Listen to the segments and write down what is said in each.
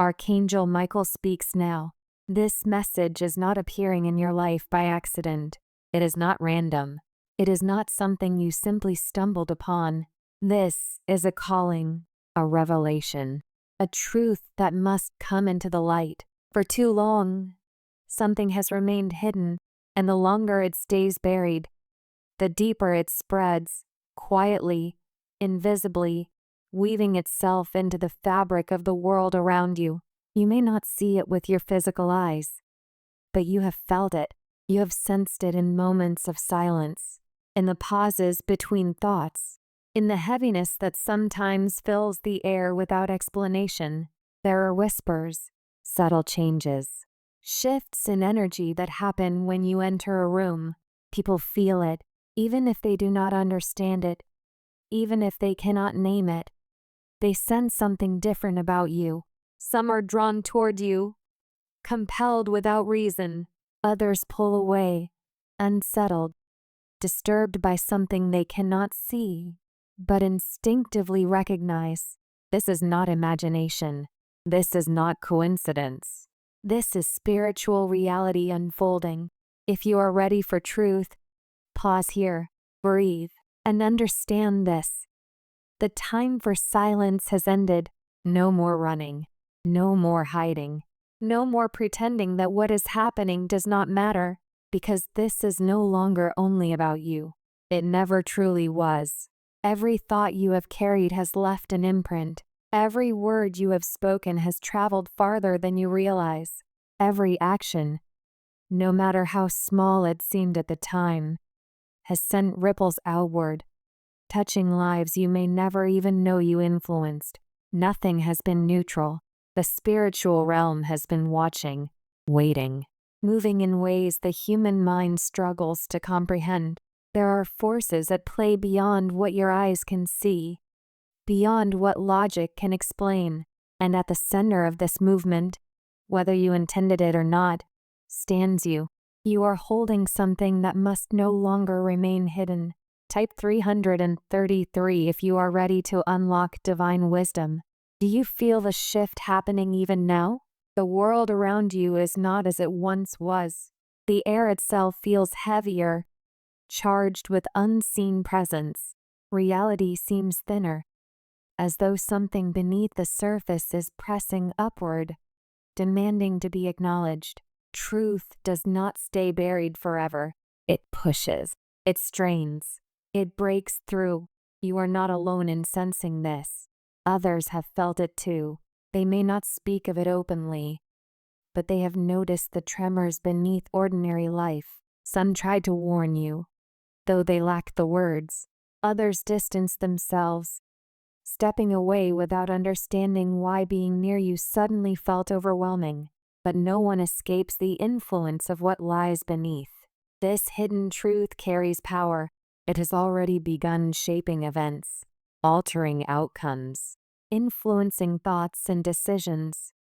Archangel Michael speaks now. This message is not appearing in your life by accident. It is not random. It is not something you simply stumbled upon. This is a calling, a revelation, a truth that must come into the light. For too long, something has remained hidden, and the longer it stays buried, the deeper it spreads, quietly, invisibly, weaving itself into the fabric of the world around you. You may not see it with your physical eyes, but you have felt it. You have sensed it in moments of silence, in the pauses between thoughts, in the heaviness that sometimes fills the air without explanation. There are whispers, subtle changes, shifts in energy that happen when you enter a room. People feel it, even if they do not understand it, even if they cannot name it. They sense something different about you. Some are drawn toward you, compelled without reason. Others pull away, unsettled, disturbed by something they cannot see, but instinctively recognize. This is not imagination. This is not coincidence. This is spiritual reality unfolding. If you are ready for truth, pause here, breathe, and understand this. The time for silence has ended. No more running. No more hiding. No more pretending that what is happening does not matter, because this is no longer only about you. It never truly was. Every thought you have carried has left an imprint. Every word you have spoken has traveled farther than you realize. Every action, no matter how small it seemed at the time, has sent ripples outward, touching lives you may never even know you influenced. Nothing has been neutral. The spiritual realm has been watching, waiting, moving in ways the human mind struggles to comprehend. There are forces at play beyond what your eyes can see, beyond what logic can explain, and at the center of this movement, whether you intended it or not, stands you. You are holding something that must no longer remain hidden. Type 333 if you are ready to unlock divine wisdom. Do you feel the shift happening even now? The world around you is not as it once was. The air itself feels heavier, charged with unseen presence. Reality seems thinner, as though something beneath the surface is pressing upward, demanding to be acknowledged. Truth does not stay buried forever. It pushes, it strains, it breaks through. You are not alone in sensing this. Others have felt it too. They may not speak of it openly, but they have noticed the tremors beneath ordinary life. Some tried to warn you, though they lacked the words. Others distanced themselves, stepping away without understanding why being near you suddenly felt overwhelming. But no one escapes the influence of what lies beneath. This hidden truth carries power. It has already begun shaping events, altering outcomes, influencing thoughts and decisions,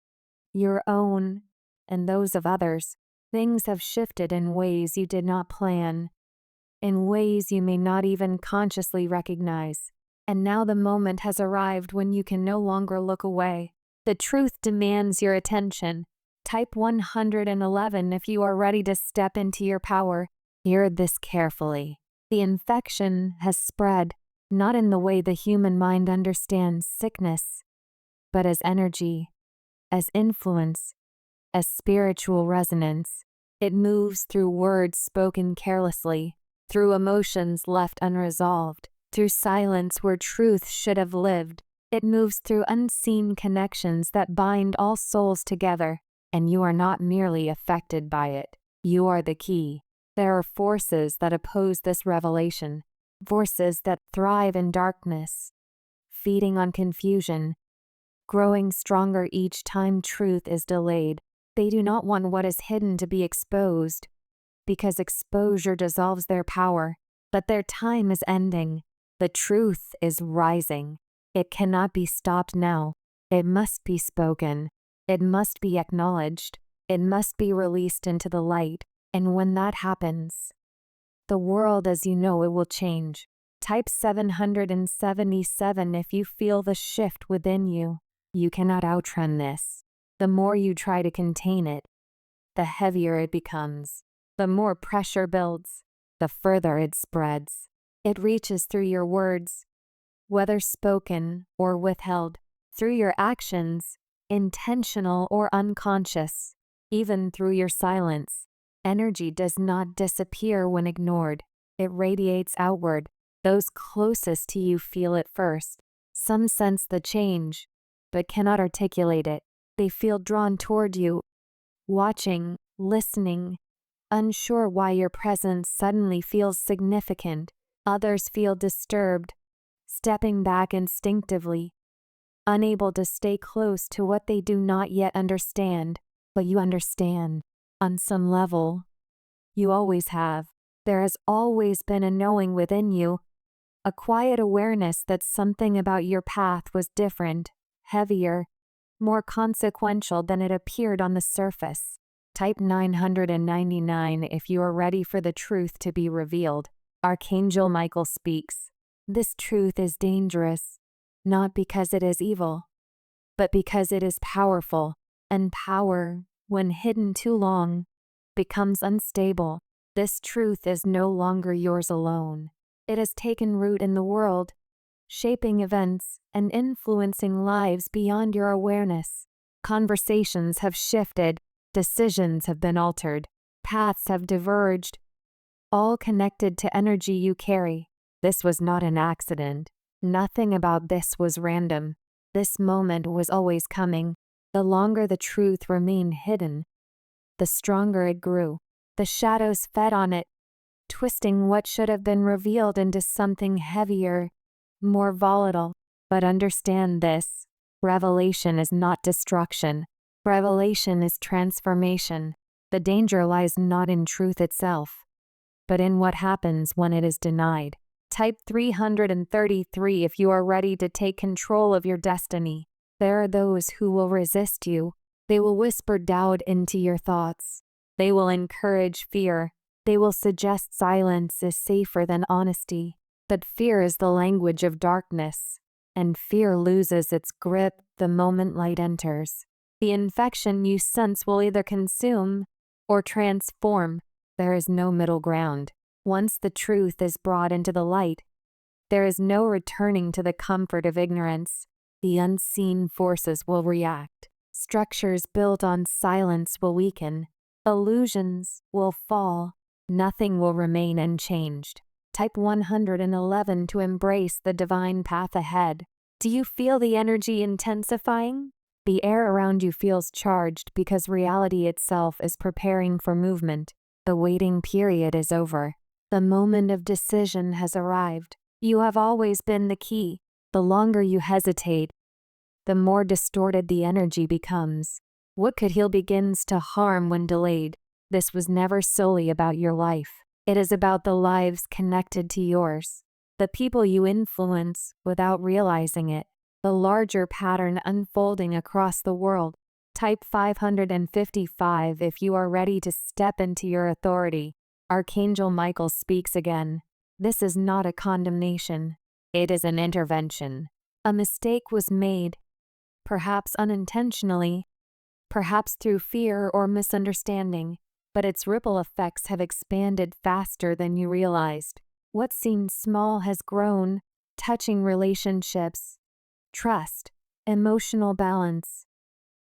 your own and those of others. Things have shifted in ways you did not plan, in ways you may not even consciously recognize. And now the moment has arrived when you can no longer look away. The truth demands your attention. Type 111 if you are ready to step into your power. Hear this carefully. The infection has spread, not in the way the human mind understands sickness, but as energy, as influence, as spiritual resonance. It moves through words spoken carelessly, through emotions left unresolved, through silence where truth should have lived. It moves through unseen connections that bind all souls together, and you are not merely affected by it. You are the key. There are forces that oppose this revelation, forces that thrive in darkness, feeding on confusion, growing stronger each time truth is delayed. They do not want what is hidden to be exposed, because exposure dissolves their power. But their time is ending. The truth is rising. It cannot be stopped now. It must be spoken. It must be acknowledged. It must be released into the light. And when that happens, the world as you know it will change. Type 777 if you feel the shift within you. You cannot outrun this. The more you try to contain it, the heavier it becomes. The more pressure builds, the further it spreads. It reaches through your words, whether spoken or withheld, through your actions, intentional or unconscious, even through your silence. Energy does not disappear when ignored. It radiates outward. Those closest to you feel it first. Some sense the change, but cannot articulate it. They feel drawn toward you, watching, listening, unsure why your presence suddenly feels significant. Others feel disturbed, stepping back instinctively, unable to stay close to what they do not yet understand. But you understand. On some level, you always have. There has always been a knowing within you, a quiet awareness that something about your path was different, heavier, more consequential than it appeared on the surface. Type 999 if you are ready for the truth to be revealed. Archangel Michael speaks. This truth is dangerous, not because it is evil, but because it is powerful, and power, when hidden too long, becomes unstable. This truth is no longer yours alone. It has taken root in the world, shaping events and influencing lives beyond your awareness. Conversations have shifted, decisions have been altered, paths have diverged, all connected to energy you carry. This was not an accident. Nothing about this was random. This moment was always coming. The longer the truth remained hidden, the stronger it grew. The shadows fed on it, twisting what should have been revealed into something heavier, more volatile. But understand this: revelation is not destruction. Revelation is transformation. The danger lies not in truth itself, but in what happens when it is denied. Type 333 if you are ready to take control of your destiny. There are those who will resist you. They will whisper doubt into your thoughts. They will encourage fear. They will suggest silence is safer than honesty. But fear is the language of darkness, and fear loses its grip the moment light enters. The infection you sense will either consume or transform. There is no middle ground. Once the truth is brought into the light, there is no returning to the comfort of ignorance. The unseen forces will react. Structures built on silence will weaken. Illusions will fall. Nothing will remain unchanged. Type 111 to embrace the divine path ahead. Do you feel the energy intensifying? The air around you feels charged because reality itself is preparing for movement. The waiting period is over. The moment of decision has arrived. You have always been the key. The longer you hesitate, the more distorted the energy becomes. What could heal begins to harm when delayed. This was never solely about your life. It is about the lives connected to yours, the people you influence without realizing it, the larger pattern unfolding across the world. Type 555 if you are ready to step into your authority. Archangel Michael speaks again. This is not a condemnation. It is an intervention. A mistake was made, perhaps unintentionally, perhaps through fear or misunderstanding, but its ripple effects have expanded faster than you realized. What seemed small has grown, touching relationships, trust, emotional balance,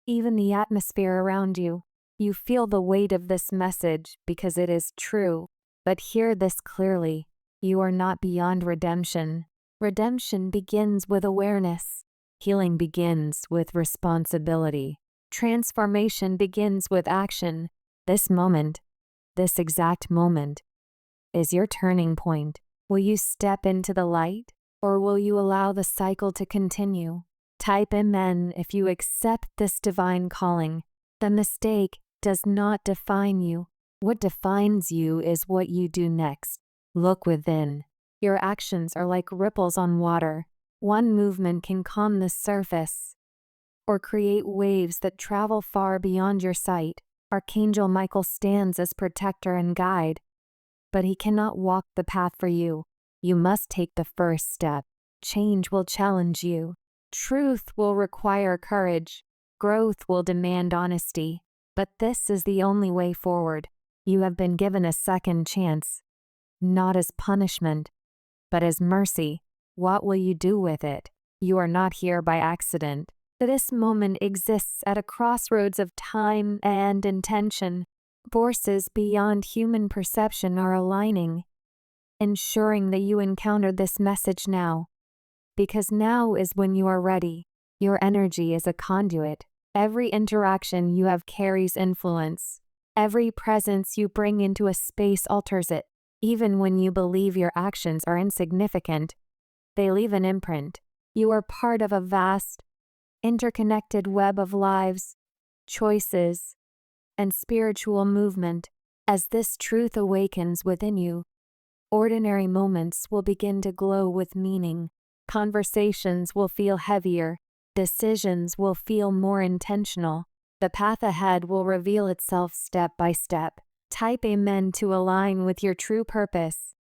even the atmosphere around you. You feel the weight of this message because it is true. But hear this clearly: you are not beyond redemption. Redemption begins with awareness. Healing begins with responsibility. Transformation begins with action. This moment, this exact moment, is your turning point. Will you step into the light, or will you allow the cycle to continue? Type Amen if you accept this divine calling. The mistake does not define you. What defines you is what you do next. Look within. Your actions are like ripples on water. One movement can calm the surface or create waves that travel far beyond your sight. Archangel Michael stands as protector and guide, but he cannot walk the path for you. You must take the first step. Change will challenge you. Truth will require courage. growth will demand honesty, but this is the only way forward. You have been given a second chance, not as punishment, but as mercy. What will you do with it? You are not here by accident. This moment exists at a crossroads of time and intention. Forces beyond human perception are aligning, ensuring that you encounter this message now. Because now is when you are ready. Your energy is a conduit. Every interaction you have carries influence. Every presence you bring into a space alters it. Even when you believe your actions are insignificant, they leave an imprint. You are part of a vast, interconnected web of lives, choices, and spiritual movement. As this truth awakens within you, ordinary moments will begin to glow with meaning. Conversations will feel heavier. Decisions will feel more intentional. The path ahead will reveal itself step by step. Type Amen to align with your true purpose.